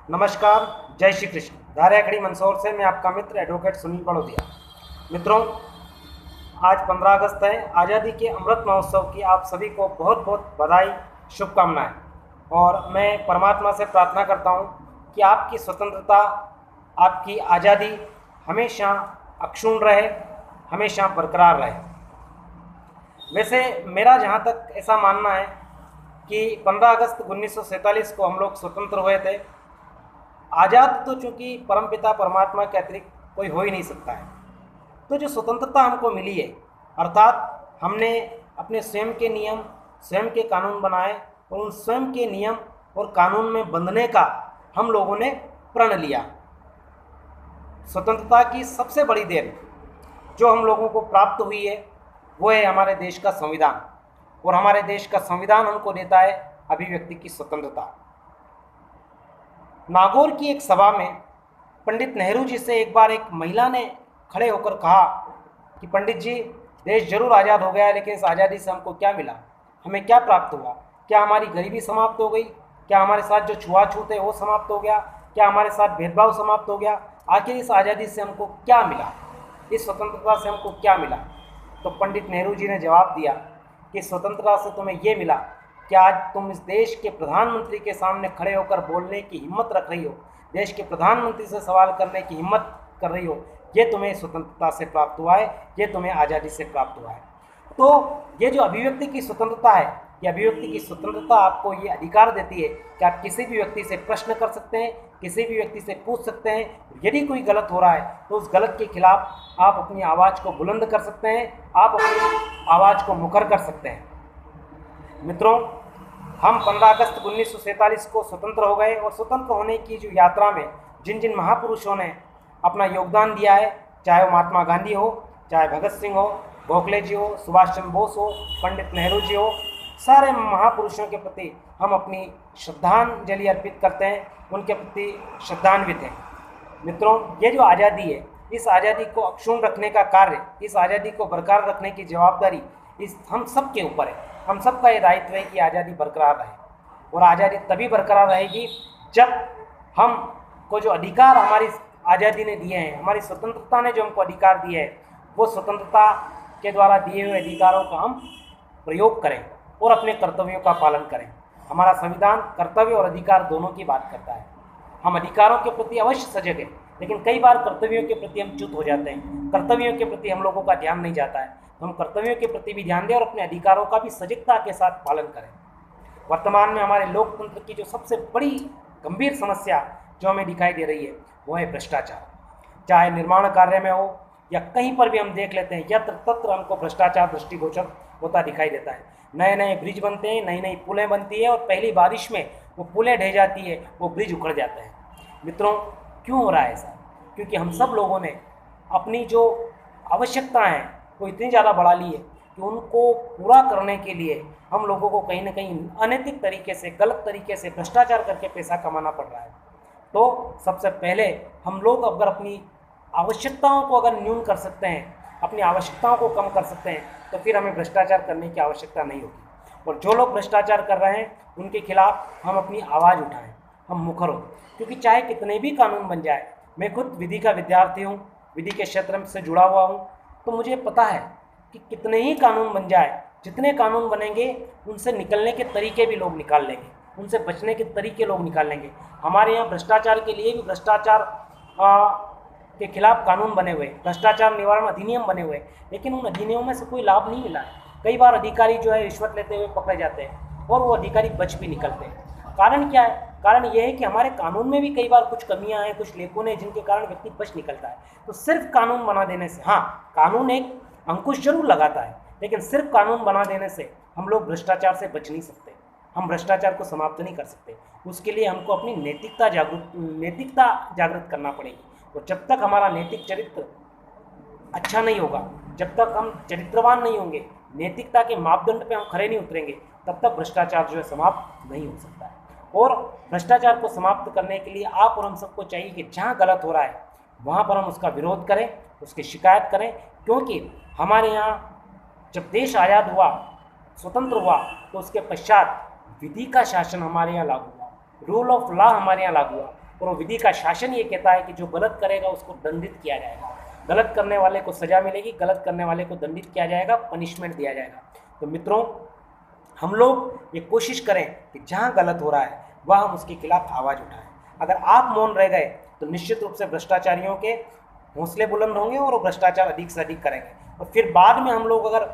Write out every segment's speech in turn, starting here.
नमस्कार। जय श्री कृष्ण। धारियाखड़ी मंदसौर से मैं आपका मित्र एडवोकेट सुनील बड़ोदिया। मित्रों, आज 15 अगस्त है। आज़ादी के अमृत महोत्सव की आप सभी को बहुत बहुत बधाई, शुभकामनाएं। और मैं परमात्मा से प्रार्थना करता हूं कि आपकी स्वतंत्रता, आपकी आज़ादी हमेशा अक्षुण्ण रहे, हमेशा बरकरार रहे। वैसे मेरा जहां तक ऐसा मानना है कि 15 अगस्त 1947 को हम लोग स्वतंत्र हुए थे। आज़ाद तो चूंकि परमपिता परमात्मा के अतिरिक्त कोई हो ही नहीं सकता है। तो जो स्वतंत्रता हमको मिली है, अर्थात हमने अपने स्वयं के नियम, स्वयं के कानून बनाए और उन स्वयं के नियम और कानून में बंधने का हम लोगों ने प्रण लिया। स्वतंत्रता की सबसे बड़ी देन जो हम लोगों को प्राप्त हुई है वो है हमारे देश का संविधान। और हमारे देश का संविधान हमको देता है अभिव्यक्ति की स्वतंत्रता। नागौर की एक सभा में पंडित नेहरू जी से एक बार एक महिला ने खड़े होकर कहा कि पंडित जी, देश जरूर आज़ाद हो गया है, लेकिन इस आज़ादी से हमको क्या मिला, हमें क्या प्राप्त हुआ? क्या हमारी गरीबी समाप्त हो गई? क्या हमारे साथ जो छुआछूत है वो समाप्त हो गया? क्या हमारे साथ भेदभाव समाप्त हो गया? आखिर इस आज़ादी से हमको क्या मिला, इस स्वतंत्रता से हमको क्या मिला? तो पंडित नेहरू जी ने जवाब दिया कि स्वतंत्रता से तुम्हें ये मिला कि आज तुम इस देश के प्रधानमंत्री के सामने खड़े होकर बोलने की हिम्मत रख रही हो, देश के प्रधानमंत्री से सवाल करने की हिम्मत कर रही हो। ये तुम्हें स्वतंत्रता से प्राप्त हुआ है, ये तुम्हें आज़ादी से प्राप्त हुआ है। तो ये जो अभिव्यक्ति की स्वतंत्रता है, ये अभिव्यक्ति की स्वतंत्रता आपको ये अधिकार देती है कि आप किसी भी व्यक्ति से प्रश्न कर सकते हैं, किसी भी व्यक्ति से पूछ सकते हैं। यदि कोई गलत हो रहा है तो उस गलत के खिलाफ आप अपनी आवाज़ को बुलंद कर सकते हैं, आप अपनी आवाज़ को मुखर कर सकते हैं। मित्रों, हम 15 अगस्त 1947 को स्वतंत्र हो गए और स्वतंत्र होने की जो यात्रा में जिन जिन महापुरुषों ने अपना योगदान दिया है, चाहे वो महात्मा गांधी हो, चाहे भगत सिंह हो, गोखले जी हो, सुभाष चंद्र बोस हो, पंडित नेहरू जी हो, सारे महापुरुषों के प्रति हम अपनी श्रद्धांजलि अर्पित करते हैं, उनके प्रति श्रद्धान्वित हैं। मित्रों, ये जो आज़ादी है, इस आज़ादी को अक्षुण्ण रखने का कार्य, इस आज़ादी को बरकरार रखने की जवाबदारी इस हम सब के ऊपर है। हम सब का ये दायित्व है कि आज़ादी बरकरार रहे। और आज़ादी तभी बरकरार रहेगी जब हम को जो अधिकार हमारी आज़ादी ने दिए हैं, हमारी स्वतंत्रता ने जो हमको अधिकार दिए हैं, वो स्वतंत्रता के द्वारा दिए हुए अधिकारों का हम प्रयोग करें और अपने कर्तव्यों का पालन करें। हमारा संविधान कर्तव्य और अधिकार दोनों की बात करता है। हम अधिकारों के प्रति अवश्य सजग हैं, लेकिन कई बार कर्तव्यों के प्रति हम च्युत हो जाते हैं, कर्तव्यों के प्रति हम लोगों का ध्यान नहीं जाता है। तो हम कर्तव्यों के प्रति भी ध्यान दें और अपने अधिकारों का भी सजगता के साथ पालन करें। वर्तमान में हमारे लोकतंत्र की जो सबसे बड़ी गंभीर समस्या जो हमें दिखाई दे रही है वो है भ्रष्टाचार। चाहे निर्माण कार्य में हो या कहीं पर भी हम देख लेते हैं, यत्र तत्र हमको भ्रष्टाचार दृष्टिगोचर होता दिखाई देता है। नए नए ब्रिज बनते हैं, नई नई पुलें बनती है और पहली बारिश में वो पुलें ढह जाती है, वो ब्रिज उखड़ जाते हैं। मित्रों, क्यों हो रहा है ऐसा? क्योंकि हम सब लोगों ने अपनी जो आवश्यकताएं हैं वो इतनी ज़्यादा बढ़ा ली है कि उनको पूरा करने के लिए हम लोगों को कहीं ना कहीं अनैतिक तरीके से, गलत तरीके से भ्रष्टाचार करके पैसा कमाना पड़ रहा है। तो सबसे पहले हम लोग अगर अपनी आवश्यकताओं को अगर न्यून कर सकते हैं, अपनी आवश्यकताओं को कम कर सकते हैं, तो फिर हमें भ्रष्टाचार करने की आवश्यकता नहीं होगी। और जो लोग भ्रष्टाचार कर रहे हैं उनके खिलाफ हम अपनी आवाज़ उठाएं, हम मुखर हों। क्योंकि चाहे कितने भी कानून बन जाए, मैं खुद विधि का विद्यार्थी हूँ, विधि के क्षेत्र से जुड़ा हुआ हूँ, तो मुझे पता है कि कितने ही कानून बन जाए, जितने कानून बनेंगे उनसे निकलने के तरीके भी लोग निकाल लेंगे, उनसे बचने के तरीके लोग निकाल लेंगे। हमारे यहाँ भ्रष्टाचार के लिए भी भ्रष्टाचार के खिलाफ कानून बने हुए, भ्रष्टाचार निवारण अधिनियम बने हुए, लेकिन उन अधिनियमों में से कोई लाभ नहीं मिला है। कई बार अधिकारी जो है रिश्वत लेते हुए पकड़े जाते हैं और वो अधिकारी बच भी निकलते हैं। कारण क्या है? कारण ये है कि हमारे कानून में भी कई बार कुछ कमियां हैं, कुछ लेकुन हैं, जिनके कारण व्यक्ति बच निकलता है। तो सिर्फ कानून बना देने से, हाँ, कानून एक अंकुश जरूर लगाता है, लेकिन सिर्फ कानून बना देने से हम लोग भ्रष्टाचार से बच नहीं सकते, हम भ्रष्टाचार को समाप्त नहीं कर सकते। उसके लिए हमको अपनी नैतिकता जागृत करना पड़ेगी। और जब तक हमारा नैतिक चरित्र अच्छा नहीं होगा, जब तक हम चरित्रवान नहीं होंगे, नैतिकता के मापदंड पे हम खरे नहीं उतरेंगे, तब तक भ्रष्टाचार जो है समाप्त नहीं हो सकता है। और भ्रष्टाचार को समाप्त करने के लिए आप और हम सबको चाहिए कि जहाँ गलत हो रहा है वहाँ पर हम उसका विरोध करें, उसकी शिकायत करें। क्योंकि हमारे यहाँ जब देश आज़ाद हुआ, स्वतंत्र हुआ, तो उसके पश्चात विधि का शासन हमारे यहाँ लागू हुआ, रूल ऑफ लॉ हमारे यहाँ लागू हुआ। और वो विधि का शासन ये कहता है कि जो गलत करेगा उसको दंडित किया जाएगा, गलत करने वाले को सजा मिलेगी, गलत करने वाले को दंडित किया जाएगा, पनिशमेंट दिया जाएगा। तो मित्रों, हम लोग ये कोशिश करें कि जहाँ गलत हो रहा है वह हम उसके खिलाफ आवाज़ उठाएं। अगर आप मौन रह गए तो निश्चित रूप से भ्रष्टाचारियों के हौसले बुलंद होंगे और वो भ्रष्टाचार अधिक से अधिक करेंगे। और फिर बाद में हम लोग अगर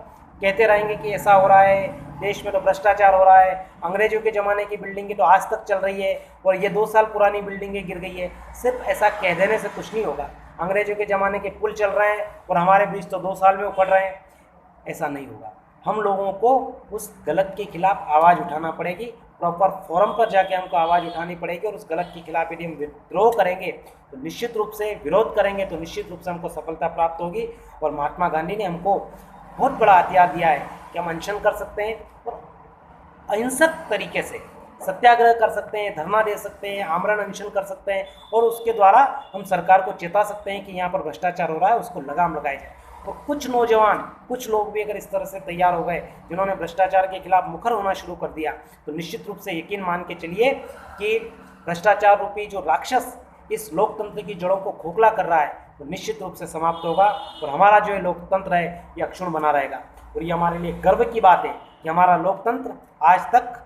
कहते रहेंगे कि ऐसा हो रहा है, देश में तो भ्रष्टाचार हो रहा है, अंग्रेजों के ज़माने की बिल्डिंगें तो आज तक चल रही है और ये 2 साल पुरानी बिल्डिंगें गिर गई है, सिर्फ ऐसा कह देने से कुछ नहीं होगा। अंग्रेजों के ज़माने के पुल चल रहे हैं और हमारे ब्रिज तो 2 साल में उखड़ रहे हैं, ऐसा नहीं होगा। हम लोगों को उस गलत के खिलाफ आवाज़ उठाना पड़ेगी, प्रॉपर फोरम पर जाके हमको आवाज़ उठानी पड़ेगी। और उस गलत के खिलाफ यदि हम विद्रोह करेंगे तो निश्चित रूप से, विरोध करेंगे तो निश्चित रूप से हमको सफलता प्राप्त होगी। और महात्मा गांधी ने हमको बहुत बड़ा हथियार दिया है कि हम अनशन कर सकते हैं और अहिंसक तरीके से सत्याग्रह कर सकते हैं, धरना दे सकते हैं, आमरण अनशन कर सकते हैं और उसके द्वारा हम सरकार को चेता सकते हैं कि यहाँ पर भ्रष्टाचार हो रहा है, उसको लगाम लगाई जाए। और कुछ नौजवान, कुछ लोग भी अगर इस तरह से तैयार हो गए जिन्होंने भ्रष्टाचार के खिलाफ मुखर होना शुरू कर दिया, तो निश्चित रूप से यकीन मान के चलिए कि भ्रष्टाचार रूपी जो राक्षस इस लोकतंत्र की जड़ों को खोखला कर रहा है, तो निश्चित रूप से समाप्त होगा और हमारा जो ये लोकतंत्र है ये अक्षुण्ण बना रहेगा। और ये हमारे लिए गर्व की बात है कि हमारा लोकतंत्र आज तक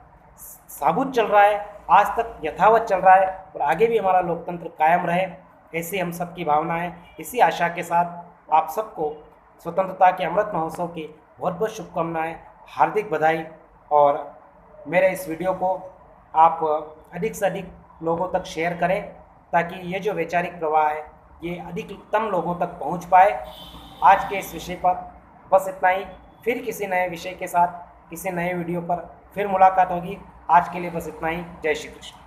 साबुत चल रहा है, आज तक यथावत चल रहा है और आगे भी हमारा लोकतंत्र कायम रहे, ऐसी हम सबकी भावना है। इसी आशा के साथ आप सबको स्वतंत्रता के अमृत महोत्सव की बहुत बहुत शुभकामनाएं, हार्दिक बधाई। और मेरे इस वीडियो को आप अधिक से अधिक लोगों तक शेयर करें ताकि ये जो वैचारिक प्रवाह है ये अधिकतम लोगों तक पहुंच पाए। आज के इस विषय पर बस इतना ही, फिर किसी नए विषय के साथ किसी नए वीडियो पर फिर मुलाकात होगी। आज के लिए बस इतना ही। जय श्री कृष्ण।